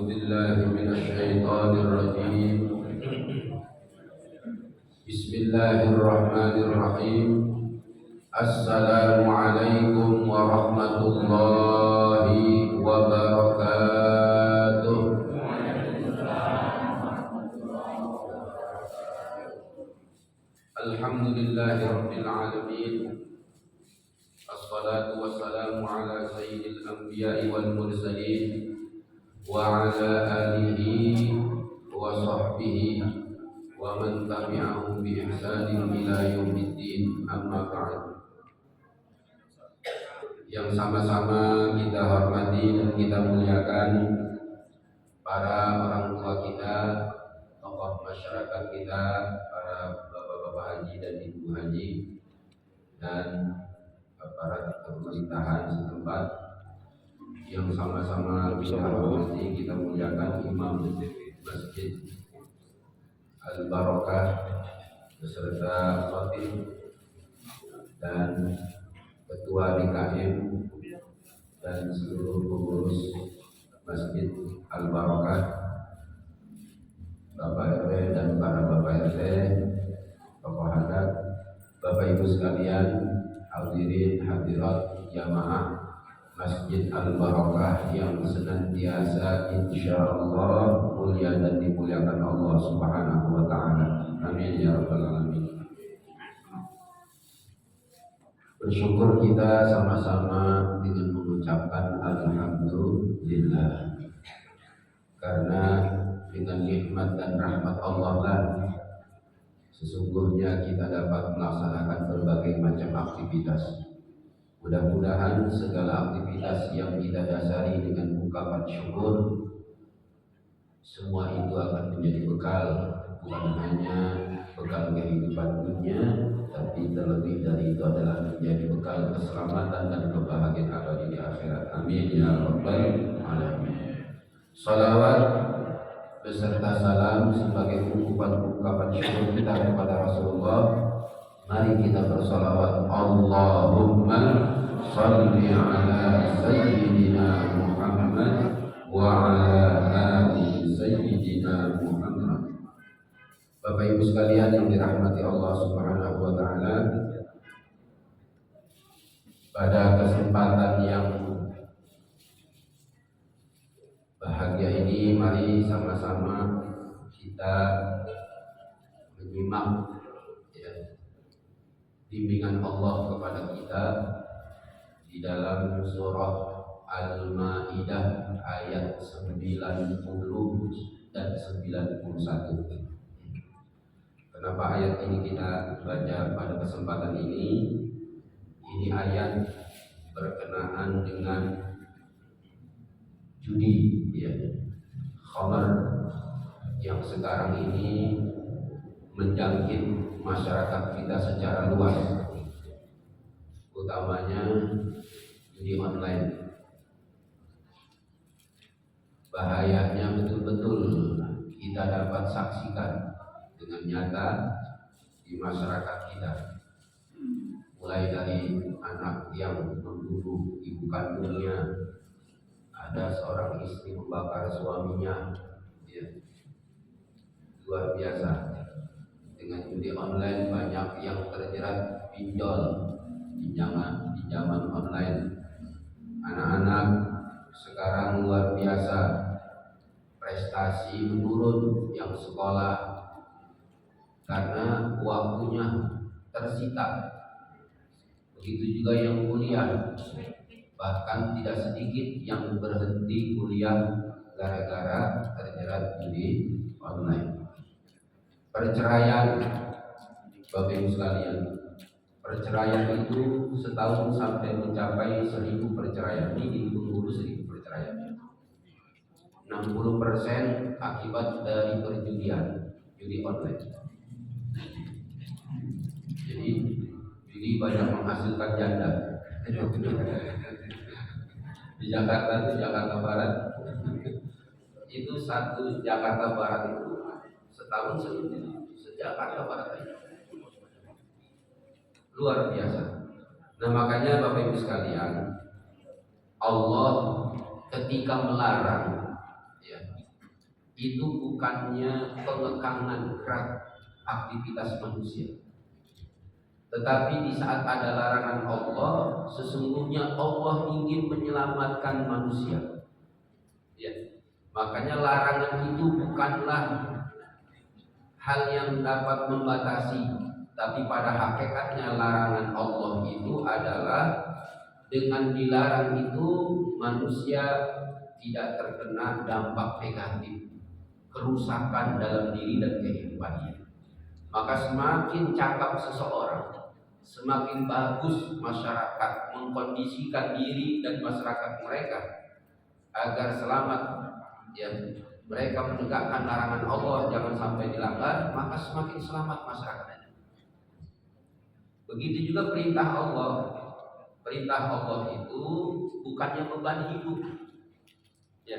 بالله من الشيطان الرجيم. بسم الله الرحمن الرحيم. السلام عليكم ورحمة الله وبركاته. الحمد لله رب العالمين. الصلاة والسلام على سيد الأنبياء والمرسلين وعلى آله وصحبه ومن تبعهم بإحسان إلى يوم الدين. أما بعد. Yang sama-sama kita hormati dan kita muliakan para orang tua kita, tokoh masyarakat kita, para bapak-bapak haji dan ibu haji, dan aparat pemerintahan setempat yang sama-sama kita hormati, kita muliakan Imam Masjid Al-Barakah beserta khatib dan ketua DKM dan seluruh pengurus Masjid Al-Barakah, Bapak RW dan para Bapak RT, tokoh adat, Bapak Ibu sekalian, hadirin hadirat jamaah Masjid Al-Barakah yang senantiasa insyaallah mulia dan dimuliakan Allah Subhanahu wa taala. Amin ya rabbal alamin. Bersyukur kita sama-sama dengan mengucapkan alhamdulillah, karena dengan nikmat dan rahmat Allah lah sesungguhnya kita dapat melaksanakan berbagai macam aktivitas. Mudah-mudahan segala aktivitas yang kita dasari dengan ungkapan syukur, semua itu akan menjadi bekal, bukan hanya bekal kehidupan dunia, tapi terlebih dari itu adalah menjadi bekal keselamatan dan kebahagiaan abadi di akhirat. Amin ya rabbal alamin. Salawat beserta salam sebagai ungkapan syukur kita kepada Rasulullah. Mari kita bersalawat. Allahumma salli ala sayyidina Muhammad wa ala ali sayyidina Muhammad. Bapak Ibu sekalian yang dirahmati Allah Subhanahu wa taala, pada kesempatan yang bahagia ini mari sama-sama kita menyimak bimbingan Allah kepada kita di dalam surah Al-Maidah ayat 90 dan 91. Kenapa ayat ini kita baca pada kesempatan ini? Ini ayat berkenaan dengan judi, khamar yang sekarang ini menjangkit masyarakat kita secara luas, utamanya judi online. Bahayanya betul-betul kita dapat saksikan dengan nyata di masyarakat kita, mulai dari anak yang membunuh ibu kandungnya, ada seorang istri membakar suaminya, luar biasa. Dengan judi online banyak yang terjerat pinjol, pinjaman online. Anak-anak sekarang luar biasa, prestasi menurun yang sekolah karena waktunya tersita. Begitu juga yang kuliah, bahkan tidak sedikit yang berhenti kuliah gara-gara terjerat judi online. Perceraian, Bapak Ibu sekalian, perceraian itu setahun sampai mencapai 1000 perceraian. Ini dihitung 1000 perceraian. 60% akibat dari perjudian, judi online. Jadi judi banyak menghasilkan janda. Di Jakarta, Jakarta Barat, itu satu Jakarta Barat itu setahun Jakarta Barat aja. Luar biasa. Nah makanya Bapak Ibu sekalian, Allah ketika melarang itu bukannya pengekangan berat aktivitas manusia. Tetapi di saat ada larangan Allah, sesungguhnya Allah ingin menyelamatkan manusia. Ya. Makanya larangan itu bukanlah hal yang dapat membatasi, tapi pada hakikatnya larangan Allah itu adalah dengan dilarang itu manusia tidak terkena dampak negatif, kerusakan dalam diri dan kehidupannya. Maka semakin cakap seseorang, semakin bagus masyarakat mengkondisikan diri dan masyarakat mereka agar selamat, ya, mereka menegakkan larangan Allah jangan sampai dilanggar, maka semakin selamat masyarakatnya. Begitu juga perintah Allah. Perintah Allah itu bukannya beban hidup, ya,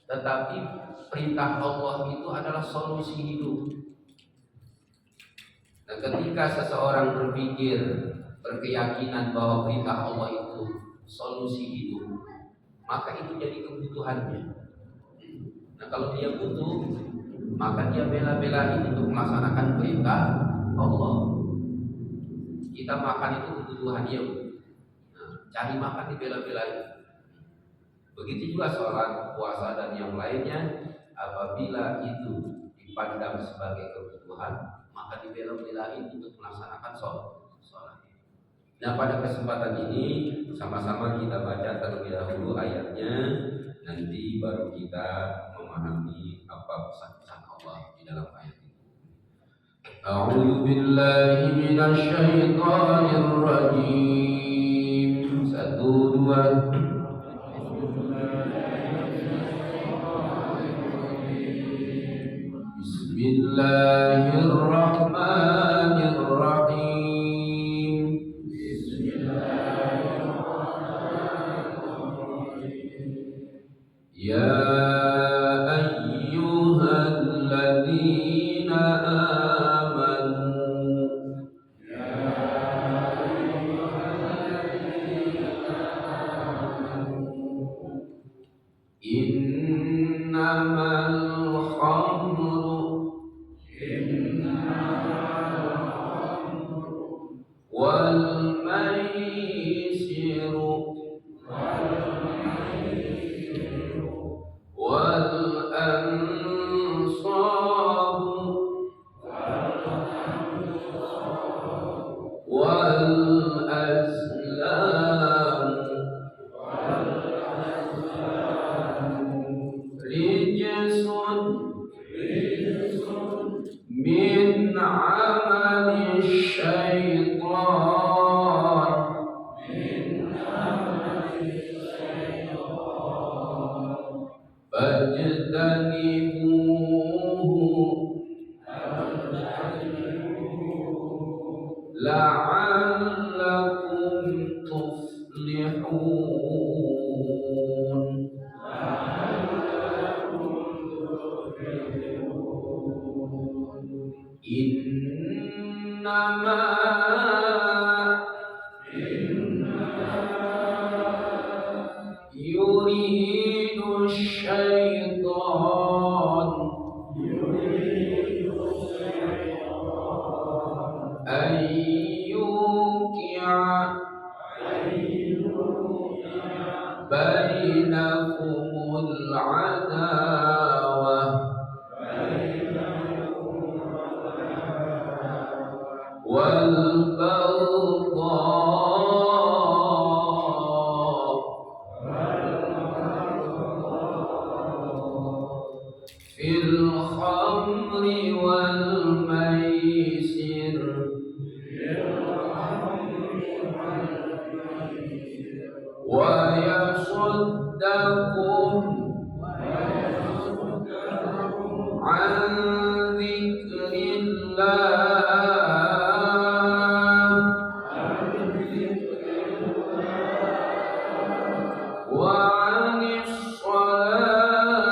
tetapi perintah Allah itu adalah solusi hidup. Dan ketika seseorang berpikir, berkeyakinan bahwa perintah Allah itu solusi hidup, maka itu jadi kebutuhannya. Nah, kalau dia butuh, maka dia bela-belain untuk melaksanakan perintah Allah. Kita makan itu kebutuhan dia. Cari makan dibela-belain. Begitu juga sholat, puasa dan yang lainnya, apabila itu dipandang sebagai kebutuhan, maka dibela-belain untuk melaksanakan sholat. Nah, pada kesempatan ini sama-sama kita baca terlebih dahulu ayatnya, nanti baru kita memahami apa pesan-pesan Allah di dalam ayat ini. A'udzu billahi minasy syaithanir rajim. 1 2 Bismillahirrahmanirrahim. Ya ayyuhalladzina innamal khamru wal maisiru wal ansabu wal azlamu rijsun min amali syaitan fajtanibuhu la'allakum tuflihun. Innama yuridu syaitan ayyuki'a bainakumul adawah wal baghdha fil khamri wal maisir wa yasuddakum an dzikrillah wa 'anis shalah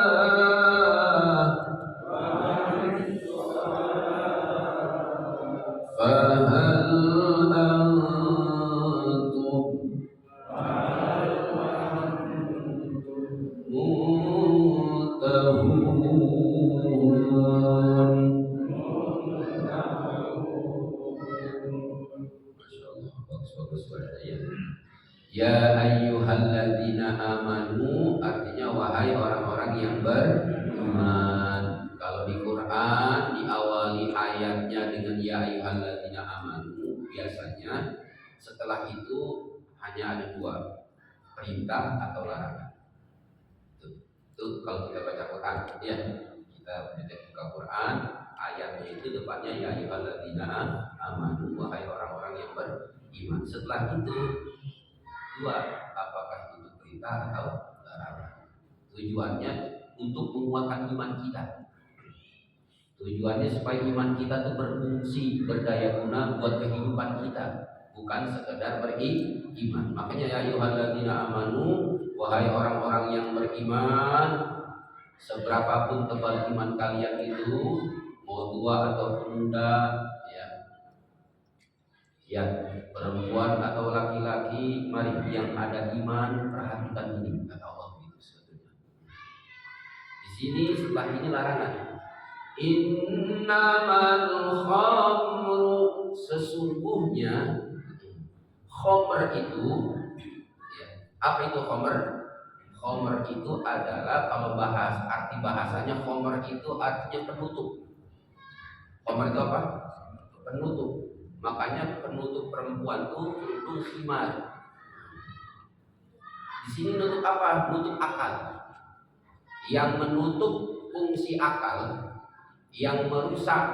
fahal antum muntahun. Ya ayyuhalladzina amanu artinya wahai orang-orang yang beriman. Kalau di Quran diawali ayatnya dengan ya ayyuhalladzina amanu, biasanya setelah itu hanya ada dua, perintah atau larangan. Itu kalau kita baca Quran ya, kita buka Quran ayatnya itu depannya ya ayyuhalladzina amanu, wahai orang-orang yang beriman. Setelah itu dua, apakah itu perintah atau larangan. Tujuannya untuk menguatkan iman kita. Tujuannya supaya iman kita itu berfungsi, berdaya guna buat kehidupan kita, bukan sekedar beriman. Makanya ya ayyuhalladzina amanu, wahai orang-orang yang beriman, seberapapun tebal iman kalian itu, mau tua atau muda, ya perempuan atau laki-laki, mari yang ada iman perhatikan ini, kata Allah itu sebetulnya. Di sini setelah ini larangan. Innamal khamru, sesungguhnya khamr itu ya, apa itu khamr? Khamr itu adalah, kalau arti bahasanya khamr itu artinya penutup. Khamr itu apa? Penutup. Makanya penutup perempuan itu kerudung khimar. Di sini nutup apa? Nutup akal. Yang menutup fungsi akal, yang merusak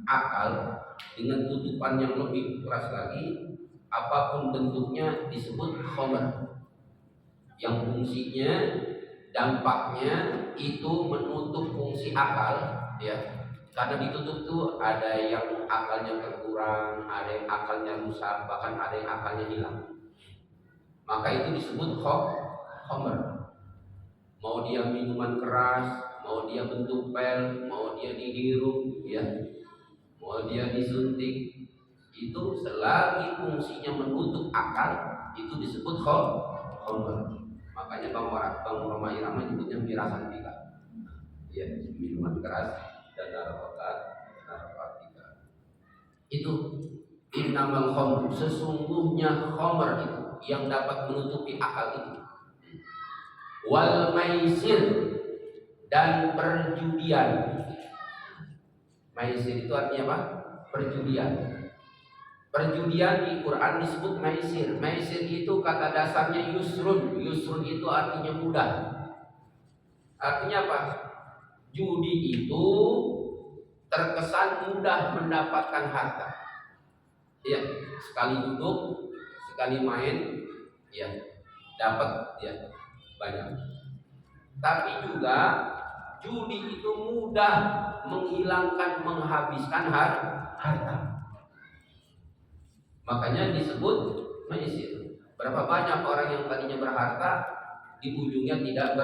akal dengan tutupan yang lebih keras lagi, apapun bentuknya disebut khamr. Yang fungsinya, dampaknya itu menutup fungsi akal, ya. Karena ditutup tuh ada yang akalnya berkurang, ada yang akalnya rusak, bahkan ada yang akalnya hilang. Maka itu disebut khamr. Mau dia minuman keras, mau dia bentuk pil, mau dia dihirup, ya, mau dia disuntik, itu selagi fungsinya menutup akal, itu disebut khamr. Makanya Bang Roma Irama menyebutnya mirasantika, ya, minuman keras dan narkotika. Itu innamal khamr, sesungguhnya khamr itu yang dapat menutupi akal itu. Wal maisir, dan perjudian. Maisir itu artinya apa? Perjudian. Perjudian di Quran disebut maisir. Maisir itu kata dasarnya yusrun. Yusrun itu artinya mudah. Artinya apa? Judi itu terkesan mudah mendapatkan harta. Ya, sekali duduk, sekali main, ya, dapat, ya, banyak. Tapi juga judi itu mudah menghilangkan, menghabiskan harta. Makanya disebut maisir. Berapa banyak orang yang tadinya berharta, di ujungnya tidak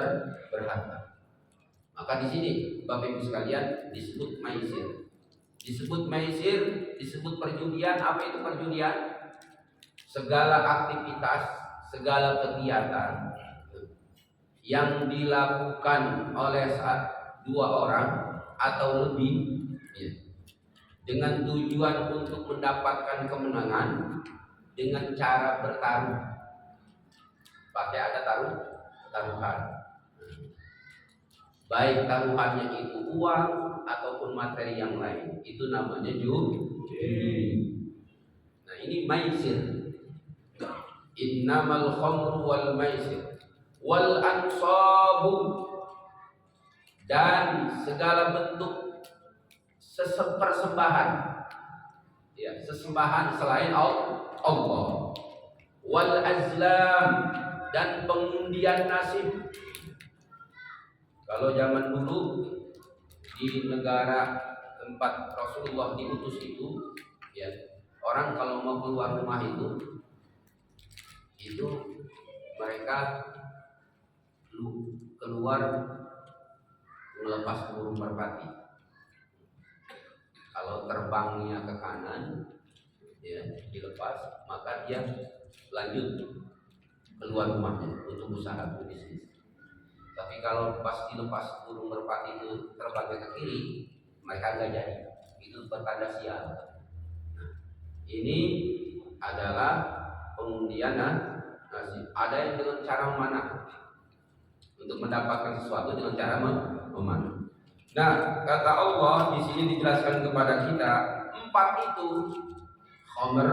berharta. Maka di sini Bapak Ibu sekalian disebut maisir. Disebut maisir, disebut perjudian. Apa itu perjudian? Segala aktivitas, segala kegiatan yang dilakukan oleh dua orang atau lebih, ya, dengan tujuan untuk mendapatkan kemenangan dengan cara bertaruh. Pakai ada taruhan. Baik taruhannya itu uang ataupun materi yang lain, itu namanya judi. Nah, ini maisir. Innamal khamru wal maisir wal ansabu, dan segala bentuk persembahan, ya, sesembahan selain Allah. Wal azlam, dan pengundian nasib. Kalau zaman dulu di negara tempat Rasulullah diutus itu, ya, orang kalau mau keluar rumah itu mereka keluar melepas burung merpati. Kalau terbangnya ke kanan, ya, dilepas, maka dia lanjut keluar rumahnya untuk usaha bisnis. Tapi kalau pas dilepas burung merpati itu terbang ke kiri, mereka nggak jadi. Itu pertanda sial. Nah, ini adalah pengundian Ada yang dengan cara memanah, untuk mendapatkan sesuatu dengan cara memanah. Nah, kata Allah di sini dijelaskan kepada kita, 4 itu, khamr,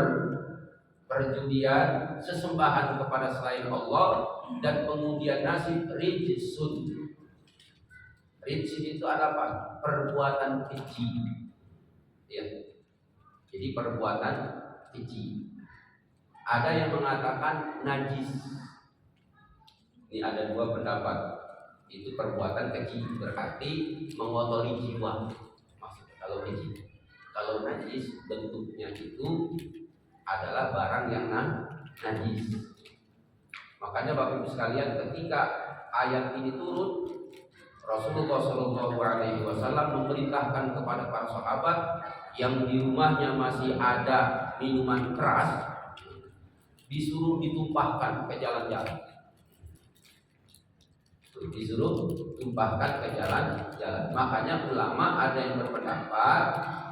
perjudian, sesembahan kepada selain Allah, dan pengundian nasib, rijsun. Rijsun itu adalah apa? Perbuatan keji. Ya. Jadi perbuatan keji. Ada yang mengatakan najis. Ini ada 2 pendapat. Itu perbuatan keji, berarti mengotori jiwa. Maksudnya kalau keji. Kalau najis bentuknya itu adalah barang yang najis. Makanya Bapak Ibu sekalian, ketika ayat ini turun, Rasulullah SAW memerintahkan kepada para sahabat yang di rumahnya masih ada minuman keras, disuruh ditumpahkan ke jalan-jalan. Disuruh tumpahkan ke jalan-jalan. Makanya ulama ada yang berpendapat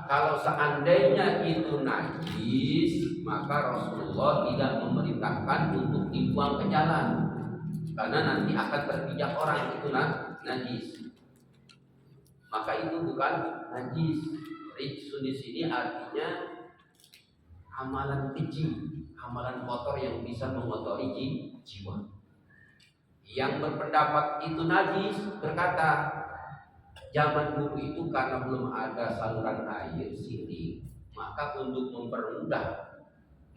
kalau seandainya itu najis, maka Rasulullah tidak memerintahkan untuk dibuang ke jalan, karena nanti akan terpijak orang itu najis. Maka itu bukan najis. Rijsun di sini artinya amalan keji, amalan kotor yang bisa mengotori jiwa. Yang berpendapat itu najis berkata, zaman dulu itu karena belum ada saluran air sini, maka untuk mempermudah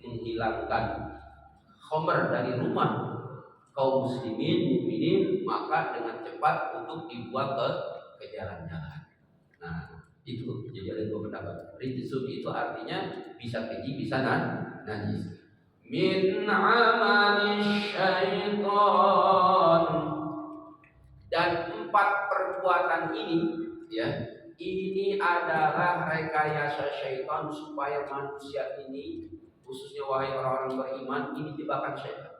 menghilangkan khamr dari rumah kaum muslimin mukminin, maka dengan cepat untuk dibuang ke jalan-jalan. Nah, itu jadi ada 2 pendapat. Rijsun itu artinya bisa keji, bisa najis. Min amali syaitan. Dan 4 perbuatan ini, ya, ini adalah rekayasa syaitan supaya manusia ini, khususnya wahai orang-orang beriman, ini jebakan syaitan.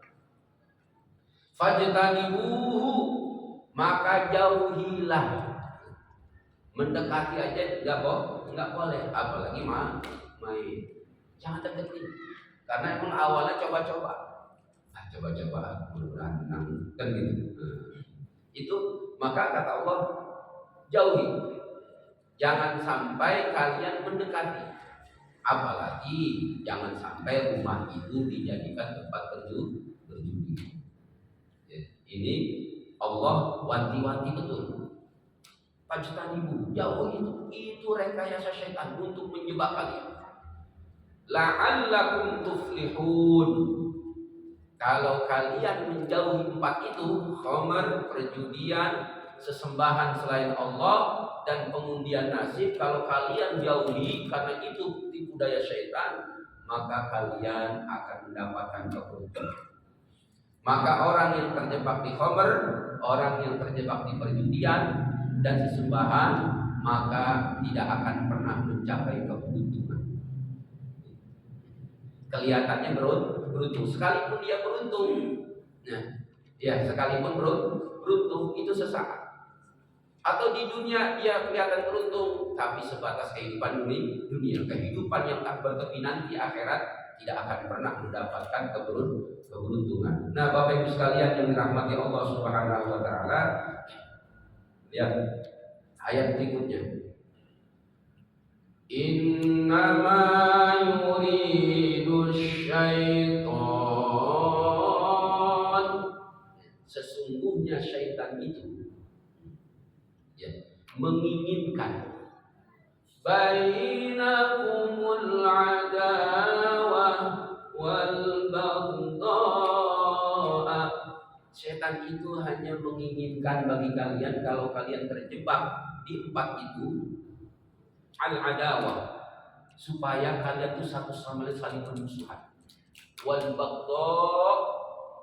Fajtanibuhu, maka jauhilah. Mendekati aja enggak boleh, apalagi main. Jangan deketin. Karena emang awalnya coba-coba. Coba-coba, mudah-mudahan menang, kan gitu. Itu maka kata Allah, jauhi. Jangan sampai kalian mendekati. Apalagi jangan sampai rumah itu dijadikan tempat berjudi. Ini Allah wanti-wanti betul. Fajtanibu, jauh itu rekayasa syaitan untuk menjebak kalian. La'allakum tuflihun. Kalau kalian menjauhi 4 itu, khamr, perjudian, sesembahan selain Allah, dan pengundian nasib, kalau kalian jauhi karena itu tipu daya syaitan, maka kalian akan mendapatkan keberuntungan. Maka orang yang terjebak di khamr, orang yang terjebak di perjudian dan sesembahan, maka tidak akan pernah mencapai keberuntungan. Kelihatannya beruntung, sekalipun dia beruntung. Nah, ya sekalipun beruntung itu sesaat. Atau di dunia dia kelihatan beruntung, tapi sebatas kehidupan dunia. Kehidupan yang tak bertepi nanti akhirat tidak akan pernah mendapatkan keberuntungan. Nah, Bapak Ibu sekalian yang dirahmati Allah Subhanahu wa taala, lihat ayat berikutnya. Innama yuridu syaitan, sesungguhnya syaitan itu, ya, menginginkan bainakumul adawah wal baghdha. Setan itu hanya menginginkan bagi kalian, kalau kalian terjebak di 4 itu, al-adawah, supaya kalian itu satu sama lain saling bermusuhan, wal baghdha,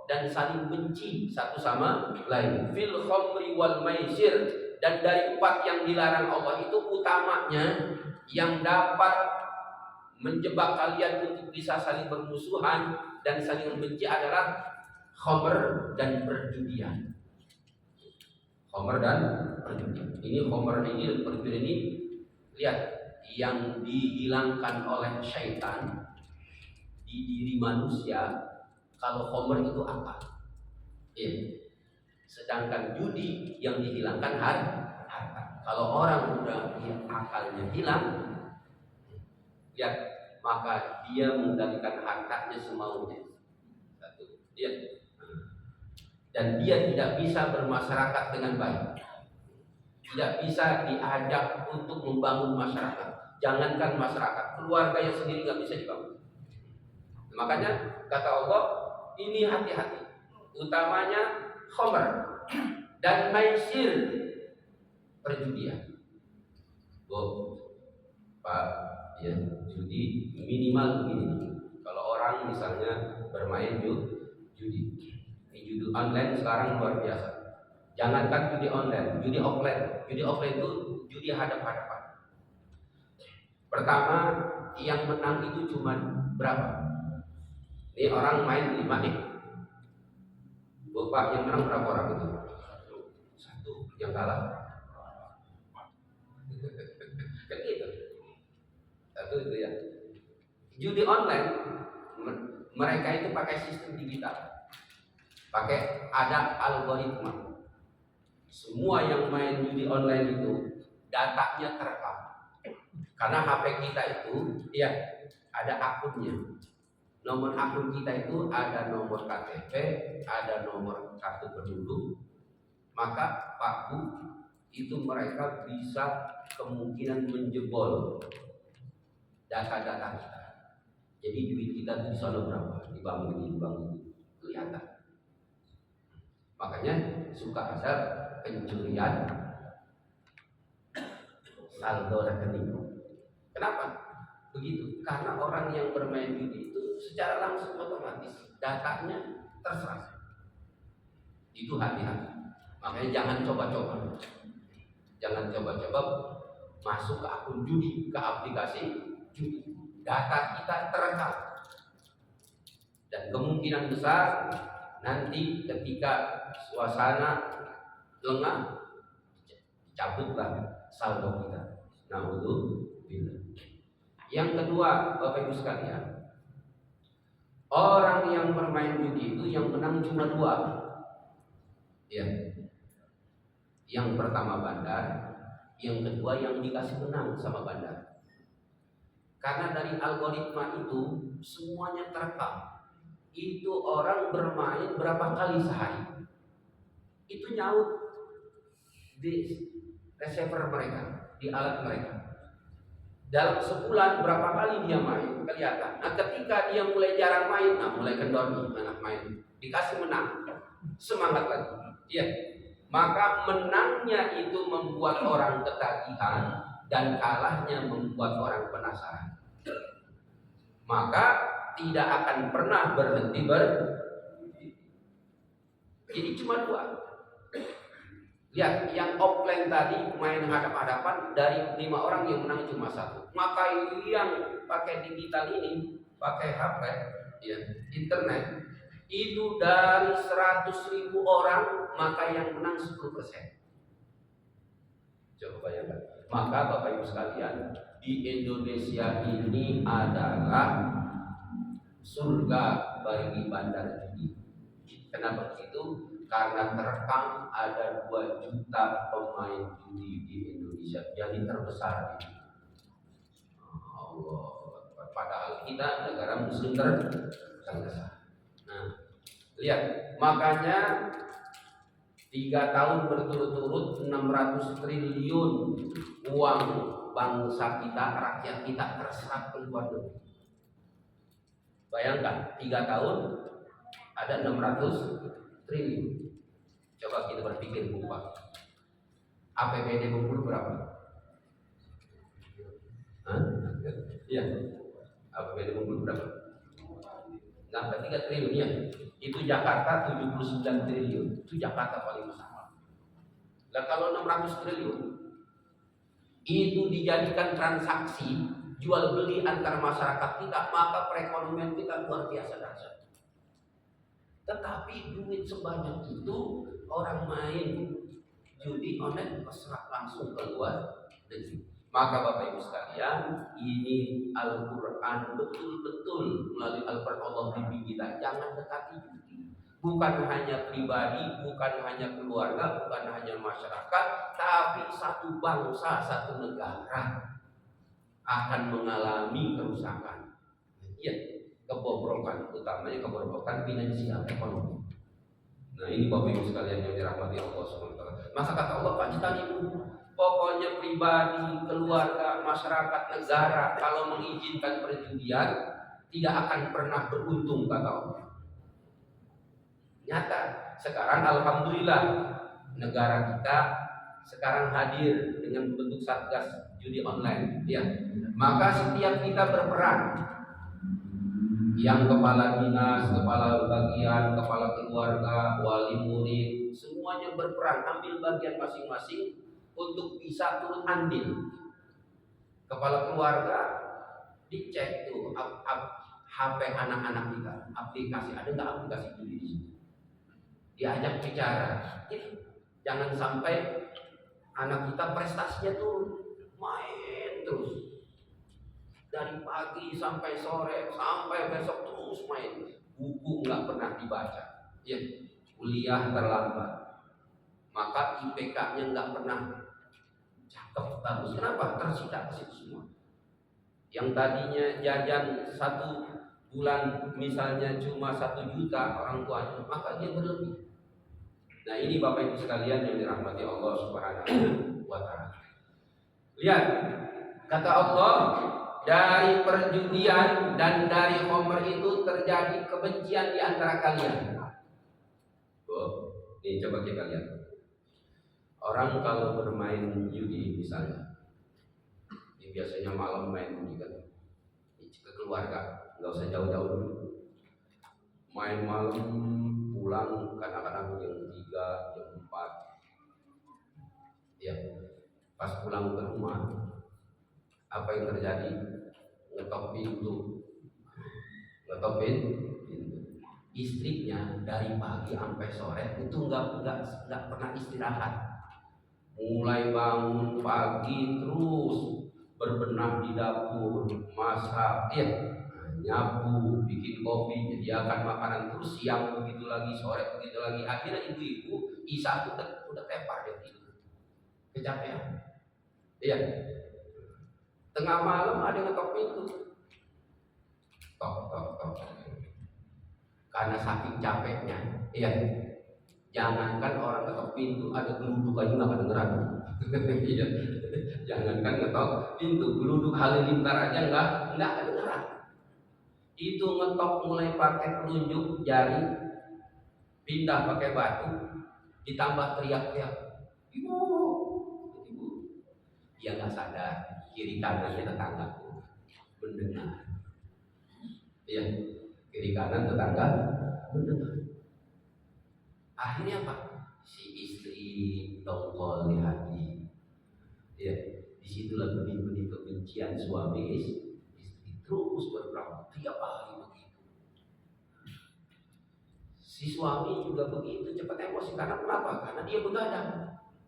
dan saling benci satu sama lain, fil khamri wal maisir. Dan dari 4 yang dilarang Allah itu, utamanya yang dapat menjebak kalian untuk bisa saling bermusuhan dan saling membenci adalah khamr dan perjudian. Khamr dan perjudian. Ini khamr ini dan perjudian ini, lihat, yang dihilangkan oleh syaitan di diri manusia Kalau homer itu akal. Iya. Sedangkan judi yang dihilangkan harta. Kalau orang udah akalnya hilang, lihat, maka dia mengendalikan hartanya semaunya. Satu, dia. Dan dia tidak bisa bermasyarakat dengan baik. Tidak bisa diajak untuk membangun masyarakat. Jangankan masyarakat, keluarganya sendiri nggak bisa dibangun. Makanya kata Allah, ini hati-hati. Utamanya khamr dan maisir, perjudian. Pak, ya, judi minimal begini. Kalau orang misalnya bermain judi, judi online sekarang luar biasa. Jangankan judi online, judi offline. Judi offline itu judi hadap-hadapan. Pertama, yang menang itu cuma berapa? Ini orang main 5 nih. Bapak yang menang berapa orang itu? 1, yang kalah. Kan gitu. 1 itu ya. Judi online, mereka itu pakai sistem digital. Pakai ada algoritma. Semua yang main judi online itu datanya terekam. Karena HP kita itu ya ada akunnya. Nomor akun kita itu ada nomor KTP, ada nomor kartu penduduk. Maka Pak Bu, itu mereka bisa kemungkinan menjebol data-data kita. Jadi duit kita di sana berapa? Di bank ini kelihatan. Makanya suka ada pencurian saldo rekening. Kenapa? Begitu. Karena orang yang bermain judi itu secara langsung otomatis datanya terserah. Itu hati-hati. Makanya jangan coba-coba. Jangan coba-coba masuk ke akun judi, ke aplikasi judi. Data kita terekam. Dan kemungkinan besar nanti ketika suasana lengah, cabutlah saldo kita. Naudzubillah. Yang kedua, Bapak Ibu sekalian, orang yang bermain judi itu yang menang cuma 2. Ya. Yang pertama bandar, yang kedua yang dikasih menang sama bandar. Karena dari algoritma itu semuanya terekam. Itu orang bermain berapa kali sehari. Itu nyaut di receiver mereka, di alat mereka. Dalam sebulan berapa kali dia main, kelihatan. Nah ketika dia mulai jarang main, mulai kendor nih anak main, dikasih menang, semangat lagi. Iya. Maka menangnya itu membuat orang ketagihan dan kalahnya membuat orang penasaran. Maka tidak akan pernah berhenti Jadi cuma 2. Lihat, yang offline tadi main hadap-hadapan, dari 5 orang yang menang cuma 1. Maka yang pakai digital ini, pakai HP, ya, internet, itu dari 100.000 orang, maka yang menang 10%. Coba bayangkan. Maka Bapak Ibu sekalian, di Indonesia ini adalah surga bagi bandar judi. Kenapa begitu? Karena terekam ada 2 juta pemain judi di Indonesia, jadi terbesar di Allah. Padahal kita negara muslim terbesar. Nah, lihat, makanya 3 tahun berturut-turut 600 triliun uang bangsa kita, rakyat kita terserap ke luar negeri. Bayangkan, 3 tahun ada 600 triliun. Coba kita berpikir, Pak. APBD Bengkulu berapa? Iya. APBD Bengkulu berapa? Nggak 3 triliun ya. Itu Jakarta 79 triliun. Itu Jakarta paling besar. Nah kalau 600 triliun itu dijadikan transaksi jual beli antar masyarakat kita, maka perekonomian kita luar biasa dahsyat. Tetapi duit sebanyak itu orang main judi online terserap langsung ke luar negeri. Maka Bapak Ibu sekalian, ini Al-Quran betul-betul melalui Al-Quran Allah bimbing kita, jangan dekati judi. Bukan hanya pribadi, bukan hanya keluarga, bukan hanya masyarakat, tapi satu bangsa, satu negara akan mengalami kerusakan. Ya, kebobrokan, utamanya kebobrokan finansial ekonomi. Nah ini Bapak Ibu sekalian yang dirahmati Allah SWT. Maka kata Allah, fajtanibu, pokoknya pribadi, keluarga, masyarakat, negara kalau mengizinkan perjudian tidak akan pernah beruntung, kata Allah. Nyata, sekarang alhamdulillah negara kita sekarang hadir dengan bentuk satgas judi online, ya. Maka setiap kita berperan, yang kepala dinas, kepala bagian, kepala keluarga, wali murid, semuanya berperan, ambil bagian masing-masing untuk bisa turun andil. Kepala keluarga dicek tuh HP anak-anak kita, aplikasi ada nggak aplikasi judi di situ? Diajak bicara, jangan sampai anak kita prestasinya turun, main terus dari pagi sampai sore sampai besok terus main, buku nggak pernah dibaca, ya kuliah terlambat, maka IPK-nya nggak pernah cakep bagus. Kenapa? Tersita ke situ semua. Yang tadinya jajan satu bulan misalnya cuma 1 juta orang tuanya, maka dia berlebih. Nah ini Bapak Ibu sekalian yang dirahmati Allah Subhanahu wa Ta'ala. Lihat, kata Allah, dari perjudian dan dari khamr itu terjadi kebencian di antara kalian. Oh, ini coba kita lihat. Orang kalau bermain judi misalnya, ini biasanya malam main judi kan, ke keluarga, nggak usah jauh-jauh dulu. Main malam pulang kadang-kadang jam 3, jam 4. Ya, pas pulang ke rumah, apa yang terjadi? Ngetok pintu. Istrinya dari pagi sampai sore itu nggak pernah istirahat. Mulai bangun pagi terus berbenah di dapur, masak, ya, nyapu, bikin kopi, menyediakan makanan, terus siang begitu lagi, sore begitu lagi. Akhirnya ibu-ibu Isa udah tepar dia tidur, kecapean. Iya. Tengah malam ada yang ngetok pintu, tok. Karena saking capeknya, iya. Jangankan orang ngetok pintu, ada geluduk aja nggak kedengeran. Iya. Jangankan ngetok pintu, geluduk halilintar aja nggak kedengeran. Itu ngetok mulai pakai telunjuk jari, pindah pakai batu, ditambah teriak-teriak, ibu. Dia nggak sadar kiri kanannya tetangga mendengar. Iya, kiri kanan tetangga mendengar. Akhirnya apa? Si istri dongkol di hati. Ya, disitulah benih-benih kebencian suami istri terus berperang tiap hari begitu. Si suami juga begitu cepat emosi karena kenapa? Karena dia begadang.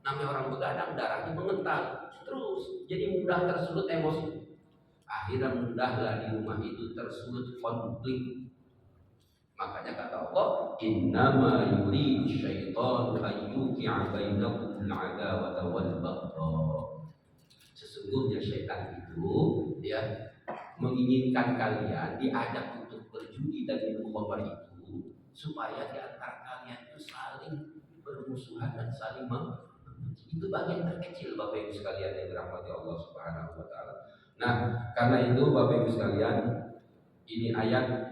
Namanya orang begadang darahnya mengental terus, jadi mudah tersulut emosi. Akhirnya mudahlah di rumah itu tersulut konflik. Makanya kata Allah, innama yuridu syaitanu ayyuqi'a bainakum al-'adawata wal baghdha. Sesungguhnya syaitan itu ya menginginkan kalian diajak untuk berjudi dan minum khamr itu supaya di antara kalian itu saling bermusuhan dan saling membenci. Itu bagian terkecil Bapak Ibu sekalian yang dirahmati Allah Subhanahu wa Ta'ala. Nah, karena itu Bapak Ibu sekalian, ini ayat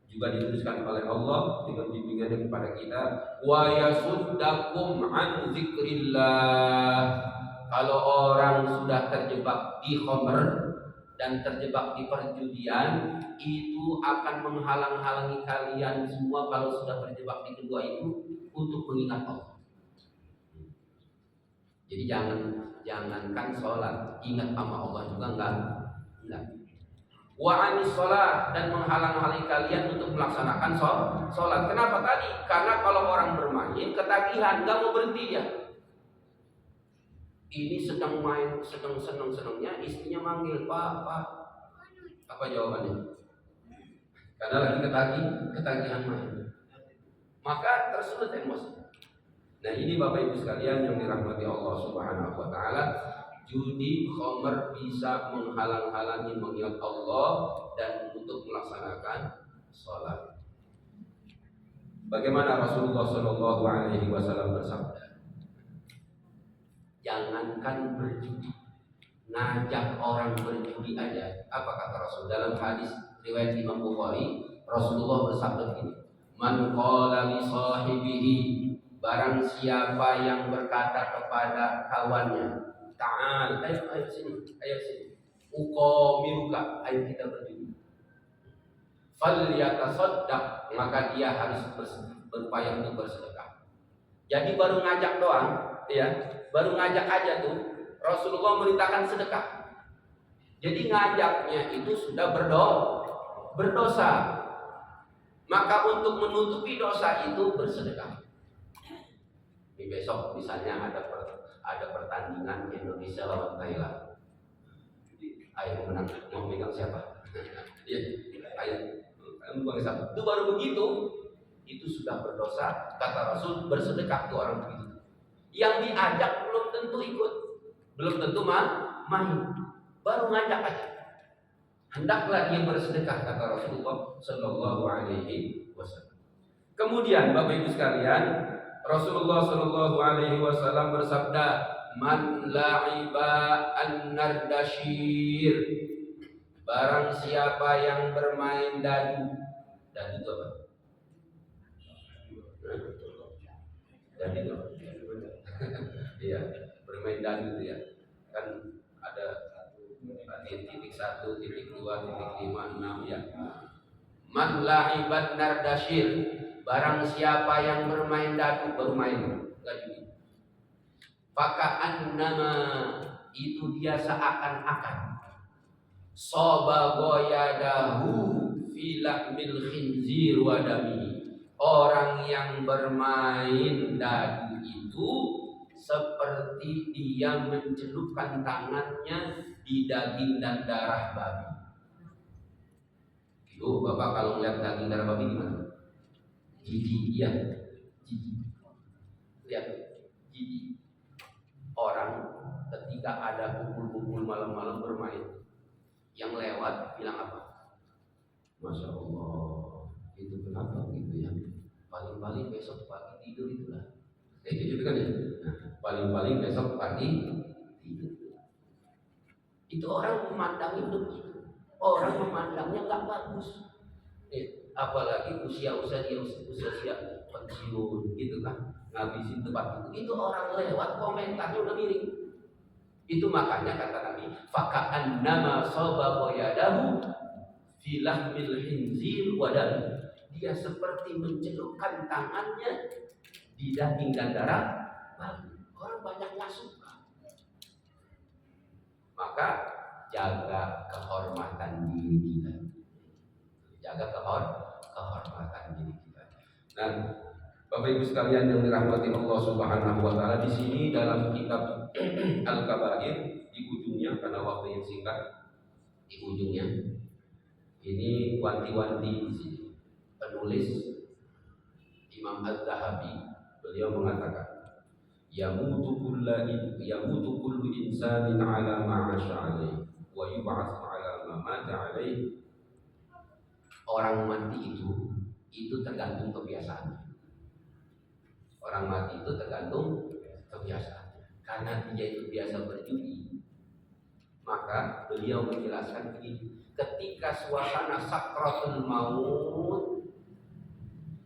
juga dituliskan oleh Allah dengan bimbingannya kepada kita, wa yasuddakum an dzikrillah. Kalau orang sudah terjebak di khamr dan terjebak di perjudian, itu akan menghalang-halangi kalian semua kalau sudah terjebak di kedua itu untuk mengingat Allah. Jadi jangankan sholat, ingat sama Allah juga enggak. Wa anis sholat, dan menghalang-halangi kalian untuk melaksanakan sholat. Kenapa tadi? Karena kalau orang bermain ketagihan, nggak mau berhenti ya. Ini sedang main, sedang senang-senangnya, istrinya manggil, Pak, Pak. Apa jawabannya? Karena lagi ketagihan main. Maka tersulut emosi. Nah ini Bapak Ibu sekalian yang dirahmati Allah Subhanahu wa Ta'ala, judi khamr bisa menghalang-halangi mengingat Allah dan untuk melaksanakan sholat. Bagaimana Rasulullah Shallallahu Alaihi Wasallam bersabda? Jangankan berjudi, ngajak orang berjudi aja. Apa kata Rasul dalam hadis riwayat Imam Bukhari? Rasulullah bersabda begini: Man qala li sahibihi, barang siapa yang berkata kepada kawannya, Ta'al, ayo sini, uqamiruka, ayo kita berjudi. Falyatasaddaq, maka dia harus berupaya untuk bersedekah. Jadi baru ngajak doang, ya. Baru ngajak aja tuh Rasulullah merintahkan sedekah. Jadi ngajaknya itu sudah berdosa. Maka untuk menutupi dosa itu bersedekah. Di besok misalnya ada pertandingan Indonesia lawan Thailand. Ayo menang, mau megang siapa? Iya, ayo megang siapa? Itu baru begitu, itu sudah berdosa. Kata Rasul, bersedekah tuh orang begitu. Yang diajak belum tentu ikut, belum tentu main, baru ngajak aja. Hendaklah dia bersedekah, kata Rasulullah Shallallahu Alaihi Wasallam. Kemudian Bapak Ibu sekalian, Rasulullah Shallallahu Alaihi Wasallam bersabda, Man la'iba an-nardashir, barang siapa yang bermain dadu itu apa? Dadu itu iya, bermain dadu itu ya. Kan ada titik 1, titik 2, titik 5, 6 ya. Man la'iban nardashir, barang siapa yang bermain dadu, bermain dadu. Faka'annama, itu dia seakan-akan soba goyadahu fi lahmil khinzir wa dami. Orang yang bermain dadu itu seperti dia mencelupkan tangannya di daging dan darah babi. Itu Bapak kalau lihat daging darah babi gimana? Jijik, ya, jijik. Lihat, jijik. Orang ketika ada kumpul-kumpul malam-malam bermain, yang lewat bilang apa? Masya Allah, itu kenapa gitu ya? Paling-paling besok pagi tidur itulah. Gitu kan ya? Nah, paling-paling besok pagi tidur. Itu orang memandangnya begitu. Orang memandangnya nggak bagus. Apalagi usia pensiun gitu kan, ngabisin tempat itu orang lewat komentarnya udah miring. Itu makanya kata Nabi, faka'annama sababa yadahu fi lahmil khinzir wa dam. Dia seperti mencelupkan tangannya di daging dan darah babi. Orang banyak nggak suka. Maka jaga kehormatan diri kita. Jaga kehormatan diri kita. Dan Bapak Ibu sekalian yang dirahmati Allah Subhanahu wa Ta'ala, di sini dalam kitab Al-Kabair di ujungnya, karena waktu yang singkat, di ujungnya ini wanti-wanti di sini. Penulis Imam Az-Zahabi, beliau mengatakan, yamutu kullu insanin ala ma 'asha 'alaihi wa yub'atsu 'ala ma mata 'alaihi. Orang mati itu tergantung kebiasaan. Orang mati itu tergantung kebiasaan. Karena dia itu biasa berjudi, maka beliau menjelaskan begini: ketika suasana sakratul maut,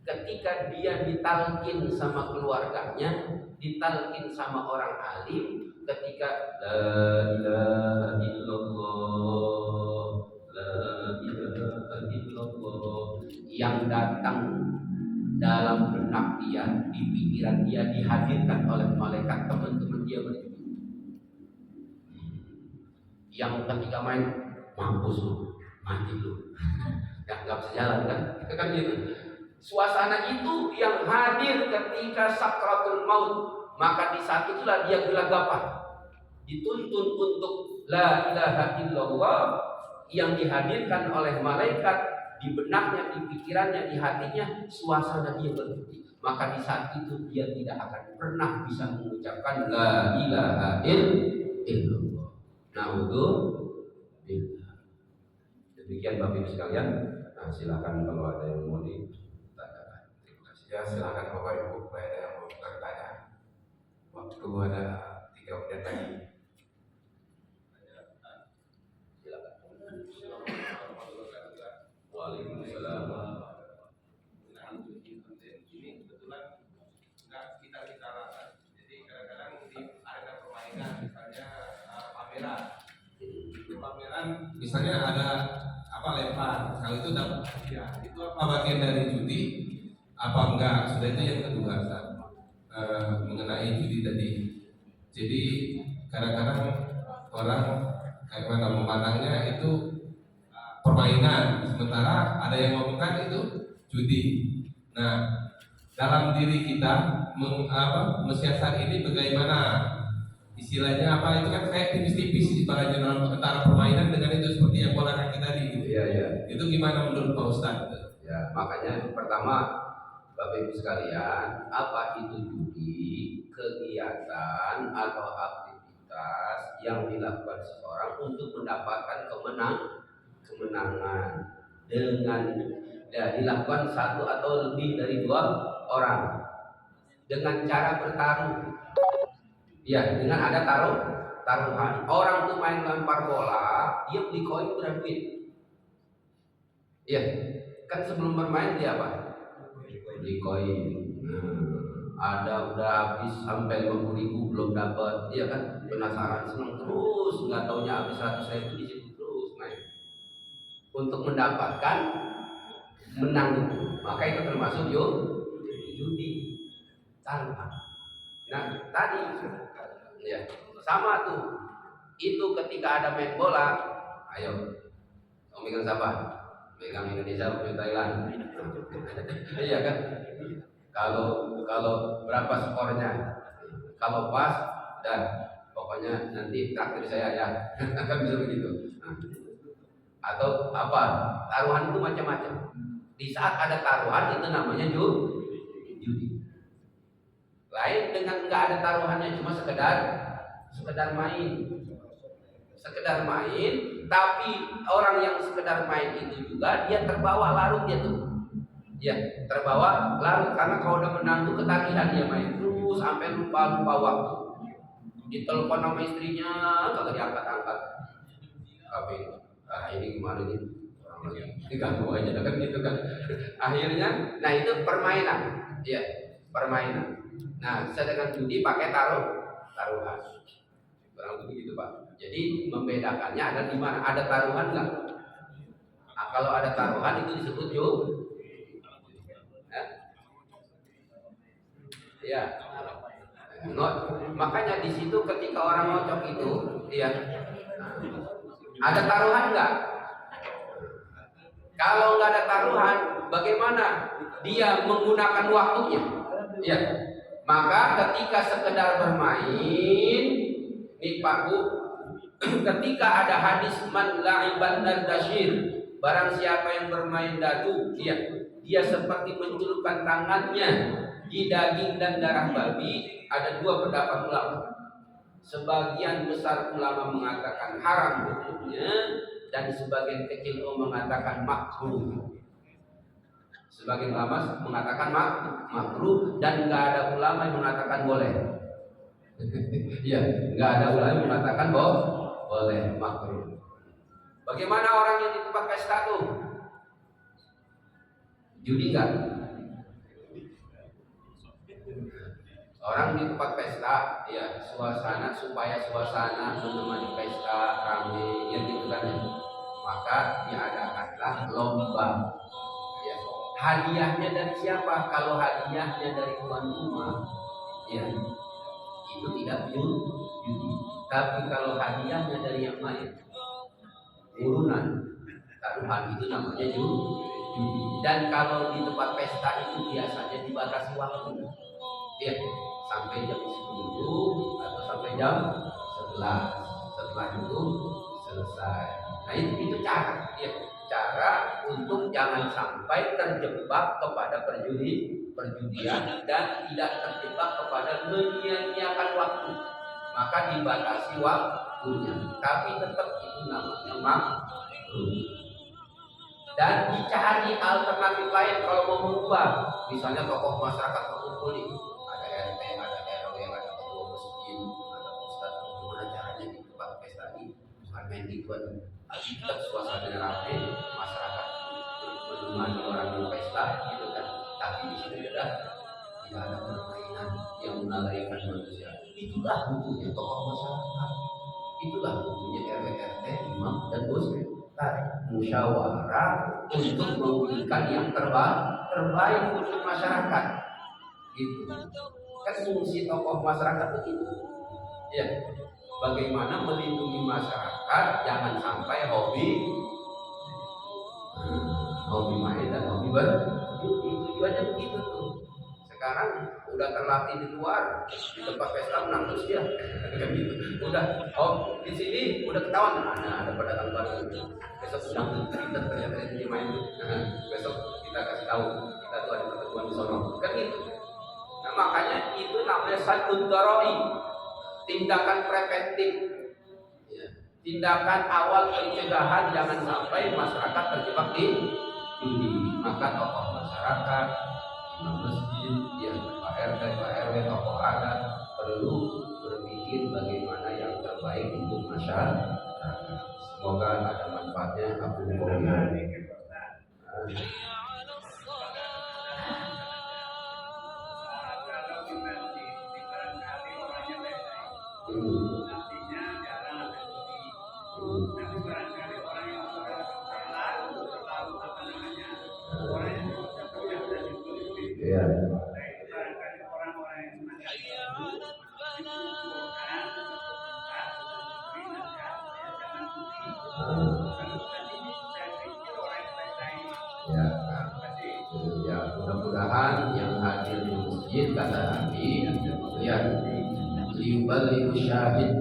ketika dia ditalkin sama keluarganya, ditalkin sama orang alim, ketika la ilaha illallah, la ilaha illallah, yang datang dalam benak dia, di pikiran dia, dihadirkan oleh malaikat teman-teman dia berjudi. Yang ketika main, mampus lu, mati lu, nggak bisa jalan kan? Itu kan gitu. Suasana itu yang hadir ketika sakratul maut, maka di saat itulah dia gelagapan. dituntun untuk la ilaha illallah yang dihadirkan oleh malaikat di benaknya, di pikirannya, di hatinya, suasana dia berhenti. Maka di saat itu dia tidak akan pernah bisa mengucapkan la ilaha illallah. Naudzubillah. Demikian Bapak Ibu sekalian. Nah, silakan kalau ada yang mau ditanyakan. Terima kasih. Ya, silakan Bapak Ibu, ada yang mau bertanya. Waktu ada 3 menit lagi. Waalaikumsalam. Ini kebetulan nggak kita bicarakan. Jadi kadang-kadang di arena permainan, misalnya pameran. Di pameran, misalnya ada apa lempar, kalau itu dapat hadiah. Itu apa bagian dari judi? Apa enggak? Sudah itu yang kedua, mengenai judi tadi. Jadi kadang-kadang orang kayak mana memandangnya itu permainan, sementara ada yang ngomongkan itu judi. Nah, dalam diri kita mensiasat ini bagaimana istilahnya apa itu kan kayak tipis-tipis ibaratnya antara permainan dengan itu seperti yang bola kaki tadi gitu. Iya. Itu gimana menurut Pak Ustadz? Ya, makanya pertama Bapak Ibu sekalian, apa itu judi? Kegiatan atau aktivitas yang dilakukan seseorang untuk mendapatkan kemenangan dengan dilakukan satu atau lebih dari 2 orang dengan cara bertaruh. Ya, dengan ada taruhan. Orang tuh main lempar bola, dia beli koin berapa duit? Ya, kan sebelum bermain dia apa? Beli koin. Ada udah habis sampai 50.000 belum dapat, iya kan? Penasaran, senang terus, nggak taunya habis 100.000 di situ terus main. Untuk mendapatkan menang itu, maka itu termasuk judi taruhan. Nah tadi ya sama tuh, itu ketika ada main bola, ayo kamu megang siapa? Megang Indonesia punya Thailand. Iya kan? Kalau berapa skornya? Kalau pas, dan pokoknya nanti traktir saya ya. Kan bisa begitu. Atau apa? Taruhan itu macam-macam. Di saat ada taruhan itu namanya judi. Lain dengan nggak ada taruhannya, cuma sekedar main, tapi orang yang sekedar main itu juga dia terbawa larut dia tuh. Ya, terbawa larut karena kalau udah menang tuh ketagihan dia main terus sampai lupa waktu. Ditelepon sama istrinya kagak diangkat-angkat. Tapi ini gimana nih? Orang lagi diganggu aja kan gitu kan. Akhirnya, nah itu permainan. Ya, permainan. Nah, sedangkan judi pakai taruhan. Kurang lebih gitu Pak. Jadi membedakannya ada di mana? Ada taruhan nggak? Nah, kalau ada taruhan itu disebut judi. Ya, makanya di situ ketika orang ngocok itu, ya, ada taruhan nggak? Kalau nggak ada taruhan, bagaimana dia menggunakan waktunya? Ya, maka ketika sekedar bermain, nih Pak Bu, ketika ada hadis man la'iban dan dasyir, barang siapa yang bermain dadu, dia seperti mencelupkan tangannya di daging dan darah babi. Ada 2 pendapat ulama. Sebagian besar ulama mengatakan haram hukumnya, dan sebagian kecil ulama mengatakan makruh. Sebagian ulama mengatakan makruh, dan nggak ada ulama yang mengatakan boleh. Ya, nggak ada ulama yang mengatakan boleh, makruh. Bagaimana orang yang di tempat pesta tuh? Judi nggak? Orang di tempat pesta, ya supaya suasana menemani pesta ramai, ya gitu kan ya. Maka diadakanlah lomba. Ya. Hadiahnya dari siapa? Kalau hadiahnya dari tuan rumah, ya itu tidak judi. Tapi kalau hadiahnya dari yang lain, urunan taruhan, itu namanya judi. Dan kalau di tempat pesta itu biasanya dibatasi waktu. Ya, sampai jam 10 atau sampai jam 11. jelas. Setelah itu selesai. Nah itu cara, ya, cara untuk jangan sampai terjebak kepada perjudian dan tidak terjebak kepada menyia-nyiakan waktu. Maka dibatasi waktunya, tapi tetap itu namanya makruh. Dan dicari alternatif lain kalau mau berubah. Misalnya tokoh masyarakat berkumpul nih, ada RT, ada RW, ada ketua masjid, ada ustadz. Bagaimana caranya di tempat pesta ini? Bukan main gituan. Tetap suasana ramai, masyarakat menemani orang di pesta, gitu kan. Tapi di sini tidak ada permainan yang melalaikan manusia. Itulah butuhnya tokoh masyarakat. Itulah butuhnya RW, RT, imam dan ustadz. Musyawarah untuk memberikan yang terbaik untuk masyarakat, gitu. Kan fungsi tokoh masyarakat begitu, ya. Bagaimana melindungi masyarakat, jangan sampai hobi main dan hobi tujuannya begitu tuh. Sekarang udah terlatih di luar, di tempat pesta menang terus dia, udah di sini udah ketahuan ada pedagang baru. Besok sedang kita ternyata dia main, besok kita kasih tahu kita tuh ada pertemuan di sono, kan gitu. Nah makanya itu namanya saddud dzara'i, tindakan preventif, ya. Tindakan awal pencegahan jangan sampai masyarakat terjebak di judi. Maka tokoh masyarakat, imam masjid, ya, Pak RT, Pak RW, tokoh adat perlu berpikir bagaimana yang terbaik untuk masyarakat. Semoga ada manfaatnya. Aku mudah-mudahan yang hadir di masjid kata Nabi, ya, liuballighu syahid,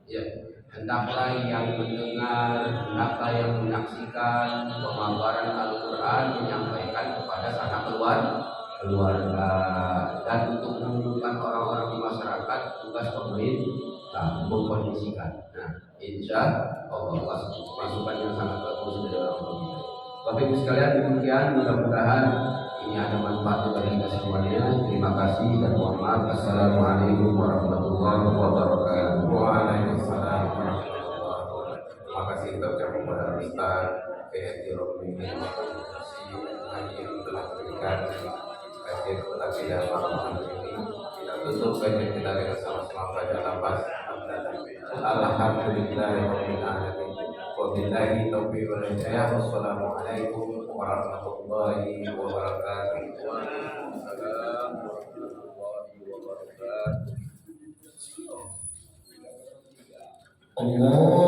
ya, hendaklah yang mendengar, hendaklah yang menyaksikan pemaparan Al-Quran menyampaikan kepada sanak keluarga, dan untuk menunjukkan orang-orang di masyarakat tugas pemerintah mengkondisikan. Nah, insya Allah masukan yang sangat bagus dari orang-orang kita. Bapak Ibu sekalian, demikian, mudah-mudahan ini ada manfaat bagi kita semuanya. Terima kasih dan mohon maaf. Assalamualaikum warahmatullahi wabarakatuh. Waalaikumsalam warahmatullahi wabarakatuh. Terima kasih kita ucapkan kepada Ustaz PNJ Romi yang telah memberikan kajian tentang bidang malam ini. Kita tutup kajian kita dengan sama-sama baca lafaz Alhamdulillahirabbil alamin. Wabillahi taufiq wal hidayah. Wassalamualaikum warahmatullahi wabarakatuh. Waalaikumsalam warahmatullahi wabarakatuh. Allah.